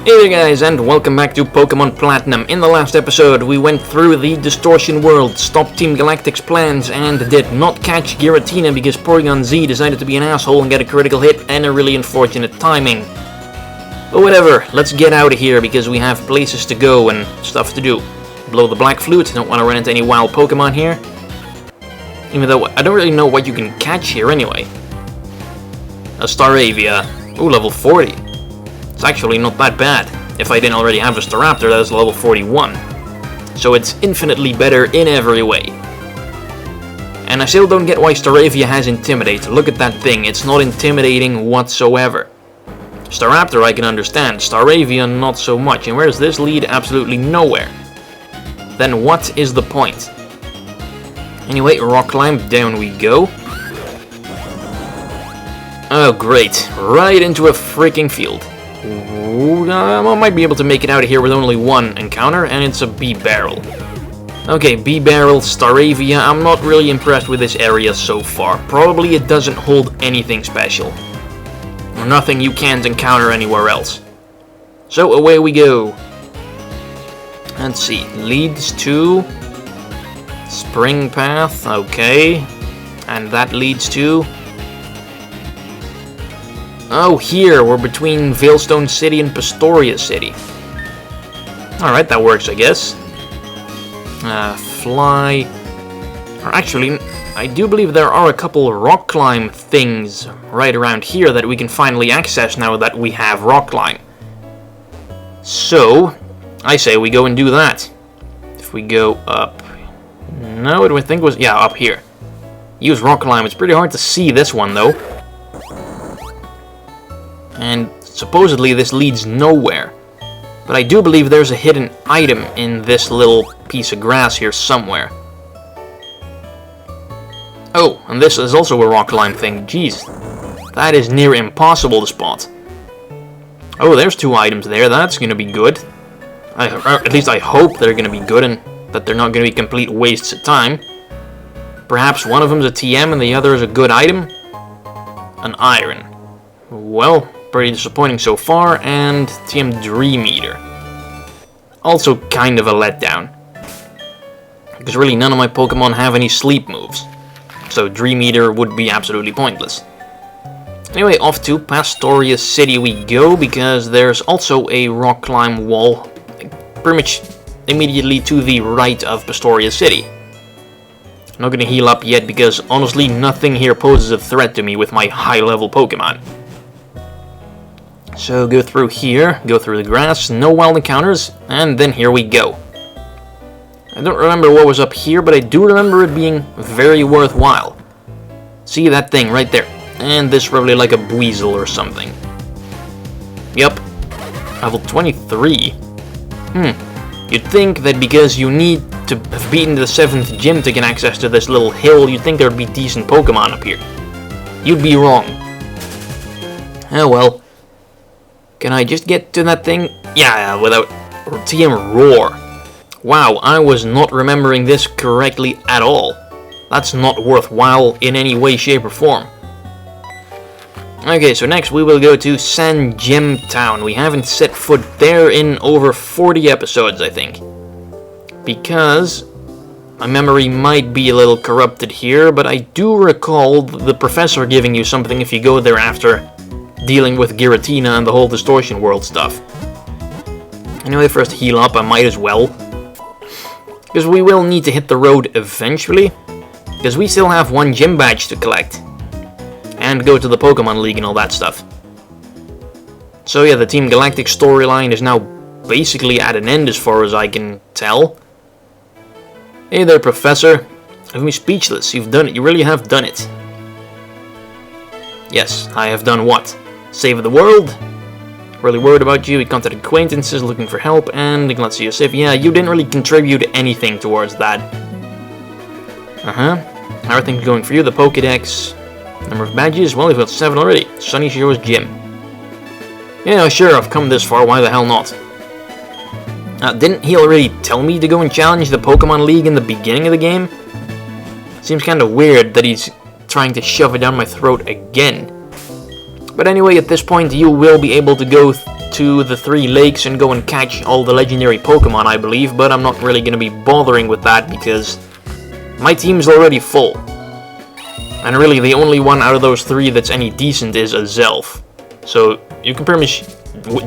Hey there guys, and welcome back to Pokemon Platinum. In the last episode, we went through the Distortion world, stopped Team Galactic's plans, and did not catch Giratina because Porygon-Z decided to be an asshole and get a critical hit and a really unfortunate timing. But whatever, let's get out of here because we have places to go and stuff to do. Blow the Black Flute, don't want to run into any wild Pokemon here. Even though I don't really know what you can catch here anyway. A Staravia. Ooh, level 40. It's actually not that bad. If I didn't already have a Staraptor, that is level 41. So it's infinitely better in every way. And I still don't get why Staravia has Intimidate. Look at that thing, it's not intimidating whatsoever. Staraptor I can understand, Staravia not so much. And where does this lead? Absolutely nowhere. Then what is the point? Anyway, Rock Climb, down we go. Oh great, right into a freaking field. I might be able to make it out of here with only one encounter, and it's a B-Barrel. Okay, B-Barrel, Staravia, I'm not really impressed with this area so far. Probably it doesn't hold anything special. Or nothing you can't encounter anywhere else. So away we go. Let's see, leads to Spring Path, okay. And that leads to... Oh, here, we're between Veilstone City and Pastoria City. Alright, that works, I guess. Fly... Or actually, I do believe there are a couple rock climb things right around here that we can finally access now that we have rock climb. So, I say we go and do that. If we go up... No, what do I think was... Yeah, up here. Use rock climb. It's pretty hard to see this one, though. And supposedly this leads nowhere. But I do believe there's a hidden item in this little piece of grass here somewhere. Oh, and this is also a rock climb thing. Jeez, that is near impossible to spot. Oh, there's two items there. That's going to be good. At least I hope they're going to be good and that they're not going to be complete wastes of time. Perhaps one of them's a TM and the other is a good item? An iron. Well... pretty disappointing so far, and TM Dream Eater. Also kind of a letdown. Because really none of my Pokemon have any sleep moves. So Dream Eater would be absolutely pointless. Anyway, off to Pastoria City we go, because there's also a rock climb wall pretty much immediately to the right of Pastoria City. I'm not gonna heal up yet because honestly nothing here poses a threat to me with my high level Pokemon. So go through here, go through the grass, no wild encounters, and then here we go. I don't remember what was up here, but I do remember it being very worthwhile. See that thing right there, and this probably like a Buizel or something. Yup, level 23. You'd think that because you need to have beaten the 7th gym to get access to this little hill, you'd think there'd be decent Pokemon up here. You'd be wrong. Oh well. Can I just get to that thing? Yeah, without TM Roar. Wow, I was not remembering this correctly at all. That's not worthwhile in any way, shape, or form. Okay, so next we will go to Sandgem Town. We haven't set foot there in over 40 episodes, I think. Because my memory might be a little corrupted here, but I do recall the professor giving you something if you go there after dealing with Giratina and the whole Distortion world stuff. Anyway, first heal up, I might as well. Because we will need to hit the road eventually. Because we still have one gym badge to collect. And go to the Pokémon League and all that stuff. So yeah, the Team Galactic storyline is now basically at an end as far as I can tell. Hey there, Professor. Leave me speechless. You've done it. You really have done it. Yes, I have done what? Save the world? Really worried about you, we contacted acquaintances looking for help, and let's see your safe. Yeah, you didn't really contribute anything towards that. How are things going for you? The Pokédex. Number of badges? Well, you've got 7 already. Sunyshore's gym. Yeah, sure, I've come this far, why the hell not? Didn't he already tell me to go and challenge the Pokémon League in the beginning of the game? Seems kinda weird that he's trying to shove it down my throat again. But anyway, at this point you will be able to go to the 3 lakes and go and catch all the legendary Pokemon, I believe, but I'm not really going to be bothering with that because my team's already full. And really, the only one out of those 3 that's any decent is a Zelf. So you can pretty much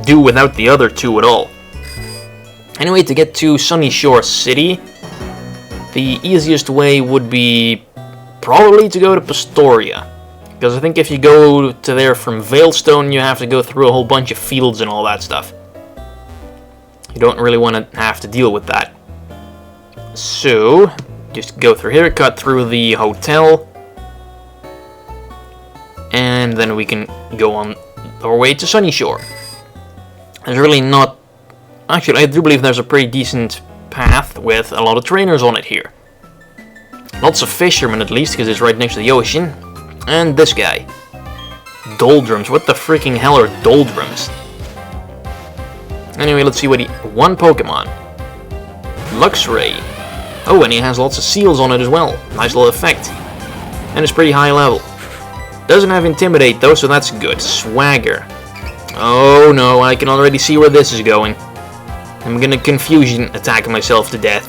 do without the other 2 at all. Anyway, to get to Sunyshore City, the easiest way would be probably to go to Pastoria. Because I think if you go to there from Veilstone, you have to go through a whole bunch of fields and all that stuff. You don't really want to have to deal with that. So, just go through here, cut through the hotel, and then we can go on our way to Sunyshore. There's really not... Actually, I do believe there's a pretty decent path with a lot of trainers on it here. Lots of fishermen at least, because it's right next to the ocean. And this guy. Doldrums. What the freaking hell are Doldrums? Anyway, let's see what he... 1 Pokemon. Luxray. Oh, and he has lots of seals on it as well. Nice little effect. And it's pretty high level. Doesn't have Intimidate though, so that's good. Swagger. Oh no, I can already see where this is going. I'm gonna Confusion attack myself to death.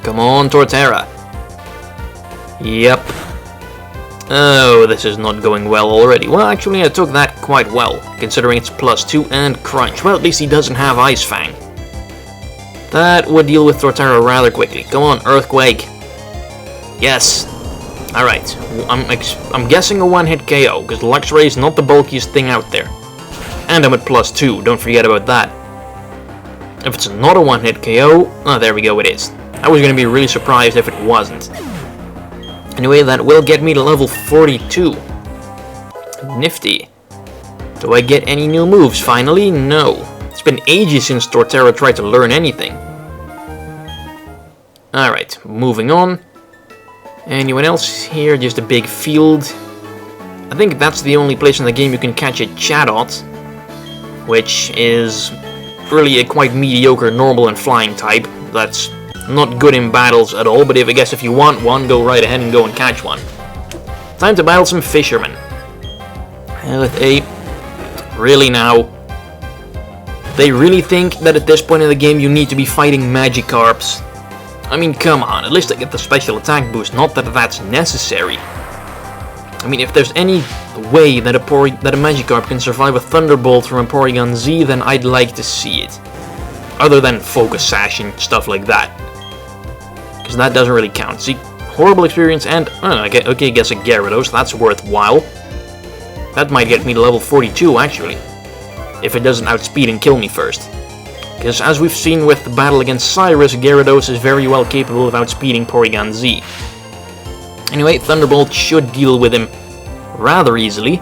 Come on, Torterra. Yep. Oh, this is not going well already. Well, actually, I took that quite well, considering it's +2 and Crunch. Well, at least he doesn't have Ice Fang. That would deal with Torterra rather quickly. Come on, Earthquake. Yes. Alright, I'm guessing a one-hit KO, because Luxray is not the bulkiest thing out there. And I'm at +2, don't forget about that. If it's not a one-hit KO, oh, there we go, it is. I was going to be really surprised if it wasn't. Anyway, that will get me to level 42. Nifty. Do I get any new moves finally? No. It's been ages since Torterra tried to learn anything. Alright, moving on. Anyone else here? Just a big field. I think that's the only place in the game you can catch a Chatot, which is really a quite mediocre normal and flying type. That's not good in battles at all, but I guess if you want one, go right ahead and go and catch one. Time to battle some fishermen. With a... Really now? They really think that at this point in the game you need to be fighting Magikarps? I mean, come on, at least I get the special attack boost, not that that's necessary. I mean, if there's any way that a Magikarp can survive a Thunderbolt from a Porygon-Z, then I'd like to see it. Other than Focus Sash and stuff like that. Because that doesn't really count. See, horrible experience and... okay, I guess a Gyarados, that's worthwhile. That might get me to level 42, actually. If it doesn't outspeed and kill me first. Because as we've seen with the battle against Cyrus, Gyarados is very well capable of outspeeding Porygon-Z. Anyway, Thunderbolt should deal with him rather easily.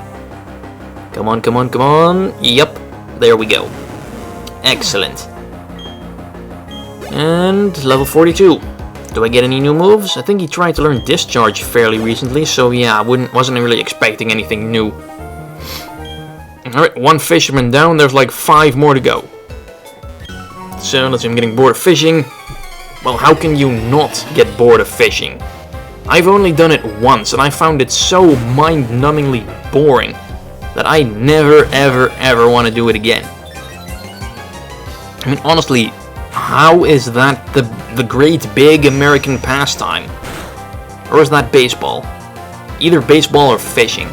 Come on, come on, come on. Yep, there we go. Excellent. And level 42. Do I get any new moves? I think he tried to learn Discharge fairly recently, so yeah, I wasn't really expecting anything new. Alright, 1 fisherman down, there's like 5 more to go. So, let's see, I'm getting bored of fishing. Well, how can you not get bored of fishing? I've only done it once, and I found it so mind-numbingly boring that I never, ever, ever want to do it again. I mean, honestly, how is that the great big American pastime? Or is that baseball? Either baseball or fishing.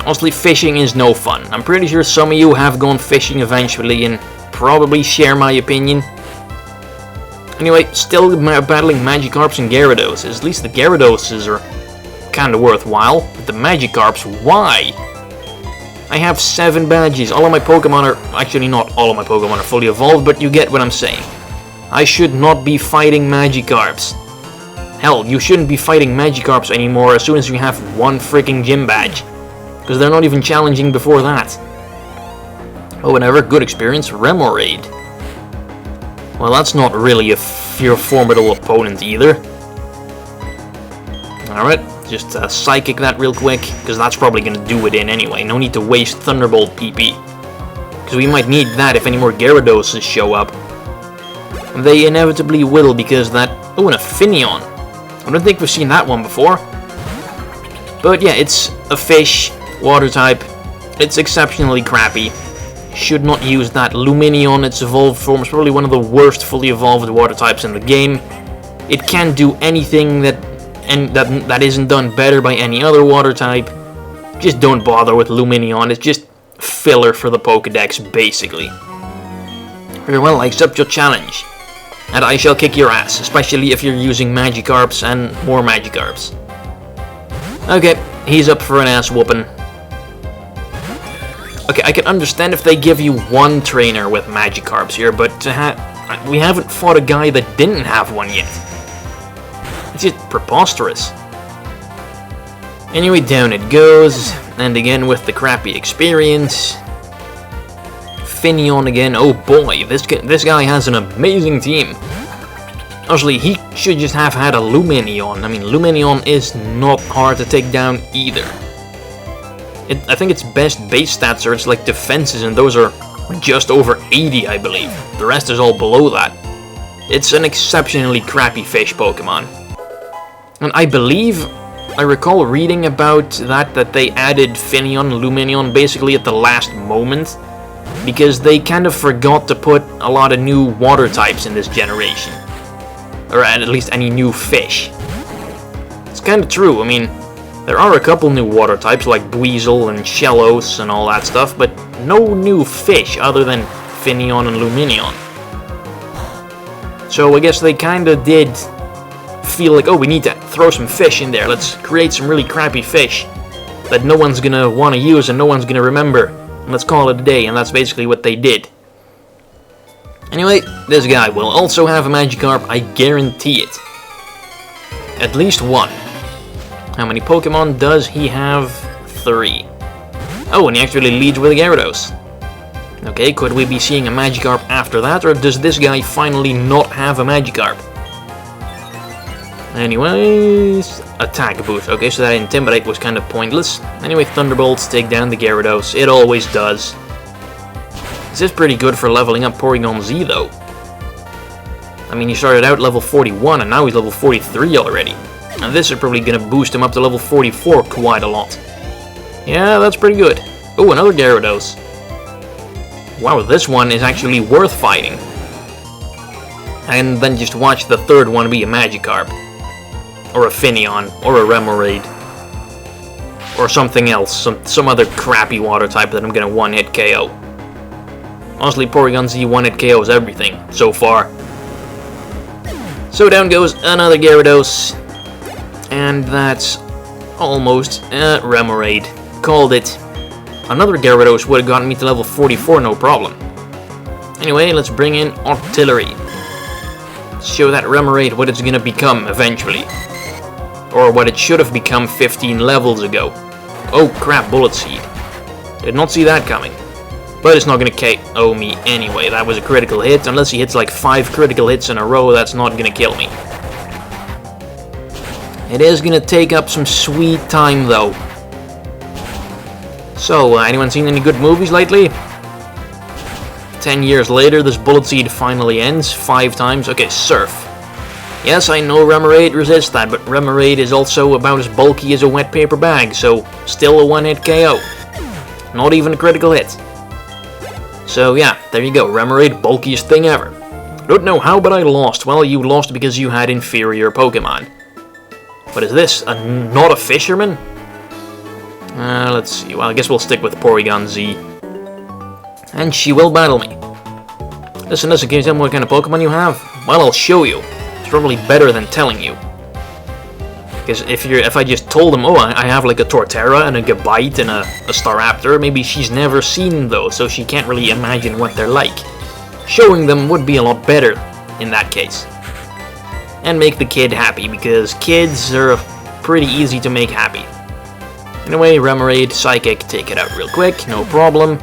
Honestly, fishing is no fun. I'm pretty sure some of you have gone fishing eventually and probably share my opinion. Anyway, still battling Magikarps and Gyaradoses. At least the Gyaradoses are kinda worthwhile. But the Magikarps, why? I have 7 badges. All of my Pokemon are... Actually, not all of my Pokemon are fully evolved, but you get what I'm saying. I should not be fighting Magikarps. Hell, you shouldn't be fighting Magikarps anymore as soon as you have 1 freaking gym badge. Because they're not even challenging before that. Oh, whatever, good experience. Remoraid. Well, that's not really a formidable opponent either. Alright, just Psychic that real quick, because that's probably going to do it in anyway. No need to waste Thunderbolt PP. Because we might need that if any more Gyaradoses show up. They inevitably will, because that... Oh, and a Finneon. I don't think we've seen that one before. But yeah, it's a fish, water type. It's exceptionally crappy. Should not use that. Lumineon, its evolved form, is probably one of the worst fully evolved water types in the game. It can't do anything that isn't done better by any other water type. Just don't bother with Lumineon. It's just filler for the Pokédex, basically. Very well, I accept your challenge. And I shall kick your ass, especially if you're using Magikarps and more Magikarps. Okay, he's up for an ass whooping. Okay, I can understand if they give you one trainer with Magikarps here, but we haven't fought a guy that didn't have one yet. It's just preposterous. Anyway, down it goes, and again with the crappy experience. Finneon again, oh boy, this guy has an amazing team. Actually, he should just have had a Lumineon. I mean, Lumineon is not hard to take down either. I think its best base stats are its like defenses, and those are just over 80, I believe. The rest is all below that. It's an exceptionally crappy fish Pokemon. And I believe, I recall reading about that they added Finneon and Lumineon basically at the last moment, because they kind of forgot to put a lot of new water types in this generation. Or at least any new fish. It's kind of true, I mean, there are a couple new water types like Dweezil and Shellos and all that stuff, but no new fish other than Finneon and Lumineon. So I guess they kind of did feel like, oh, we need to throw some fish in there, let's create some really crappy fish that no one's gonna want to use and no one's gonna remember, and let's call it a day, and that's basically what they did. Anyway, this guy will also have a Magikarp, I guarantee it. At least one. How many Pokemon does he have? 3. Oh, and he actually leads with a Gyarados. Okay, could we be seeing a Magikarp after that, or does this guy finally not have a Magikarp? Anyways, attack boost. Okay, so that Intimidate was kind of pointless. Anyway, Thunderbolts take down the Gyarados. It always does. This is pretty good for leveling up Porygon-Z, though. I mean, he started out level 41, and now he's level 43 already. And this is probably going to boost him up to level 44 quite a lot. Yeah, that's pretty good. Oh, another Gyarados. Wow, this one is actually worth fighting. And then just watch the third one be a Magikarp. Or a Finneon, or a Remoraid. Or something else, some other crappy water type that I'm going to one-hit KO. Honestly, Porygon-Z one-hit KOs everything, so far. So down goes another Gyarados. And that's almost Remoraid. Called it. Another Gyarados would have gotten me to level 44, no problem. Anyway, let's bring in Artillery. Show that Remoraid what it's gonna become eventually. Or what it should have become 15 levels ago. Oh crap, Bullet Seed. Did not see that coming. But it's not gonna KO me anyway. That was a critical hit. Unless he hits like 5 critical hits in a row, that's not gonna kill me. It is gonna take up some sweet time though. So, anyone seen any good movies lately? 10 years later, this Bullet Seed finally ends 5 times. Okay, Surf. Yes, I know Remoraid resists that, but Remoraid is also about as bulky as a wet paper bag, so still a one-hit KO. Not even a critical hit. So yeah, there you go, Remoraid, bulkiest thing ever. Don't know how, but I lost. Well, you lost because you had inferior Pokemon. What is this? Not a fisherman? Let's see. Well, I guess we'll stick with Porygon-Z. And she will battle me. Listen, can you tell me what kind of Pokemon you have? Well, I'll show you. It's probably better than telling you. Because if I just told them, oh, I have like a Torterra and a Gabite and a Staraptor, maybe she's never seen those, so she can't really imagine what they're like. Showing them would be a lot better in that case. And make the kid happy, because kids are pretty easy to make happy. Anyway, Remoraid, Psychic, take it out real quick, no problem.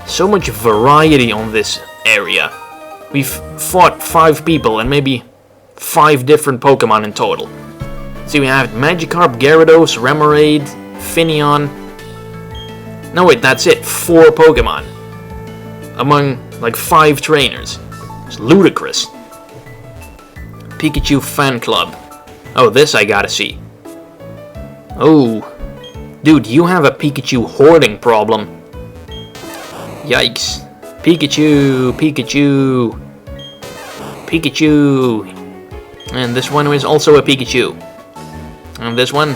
So much variety on this area. We've fought 5 people and maybe 5 different Pokemon in total. See, we have Magikarp, Gyarados, Remoraid, Finneon. No wait, that's it, 4 Pokemon. Among like 5 trainers. It's ludicrous. Pikachu Fan Club. Oh, this I gotta see. Oh. Dude, you have a Pikachu hoarding problem. Yikes. Pikachu, Pikachu, Pikachu. And this one is also a Pikachu. And this one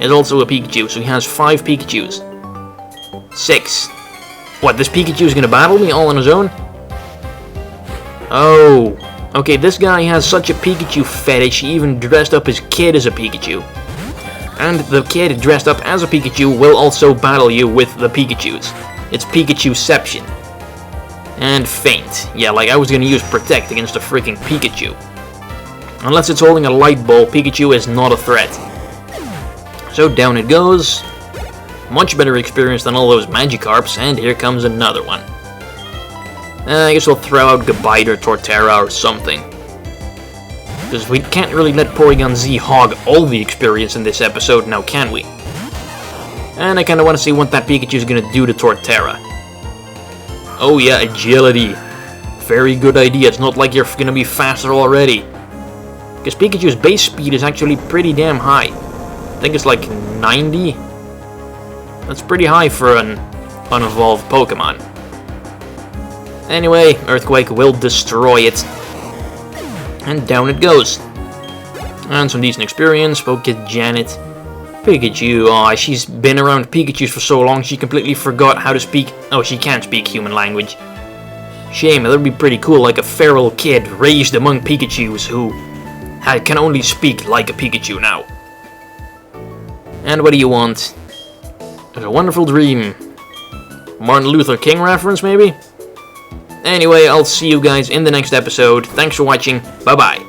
is also a Pikachu, so he has 5 Pikachus. 6. What, this Pikachu is gonna battle me all on his own? Oh. Okay, this guy has such a Pikachu fetish, he even dressed up his kid as a Pikachu. And the kid dressed up as a Pikachu will also battle you with the Pikachus. It's Pikachuception. And Faint. Yeah, like I was gonna use Protect against a freaking Pikachu. Unless it's holding a light ball, Pikachu is not a threat. So down it goes. Much better experience than all those Magikarps, and here comes another one. I guess we'll throw out Gabite or Torterra or something. Because we can't really let Porygon-Z hog all the experience in this episode now, can we? And I kinda wanna see what that Pikachu is gonna do to Torterra. Oh yeah, agility. Very good idea, it's not like you're gonna be faster already. Because Pikachu's base speed is actually pretty damn high. I think it's like 90? That's pretty high for an unevolved Pokemon. Anyway, Earthquake will destroy it. And down it goes. And some decent experience. Poke Janet. Pikachu. Aw, she's been around Pikachus for so long she completely forgot how to speak. Oh, she can't speak human language. Shame, that would be pretty cool, like a feral kid raised among Pikachus who can only speak like a Pikachu now. And what do you want? It's a wonderful dream. Martin Luther King reference, maybe? Anyway, I'll see you guys in the next episode. Thanks for watching. Bye-bye.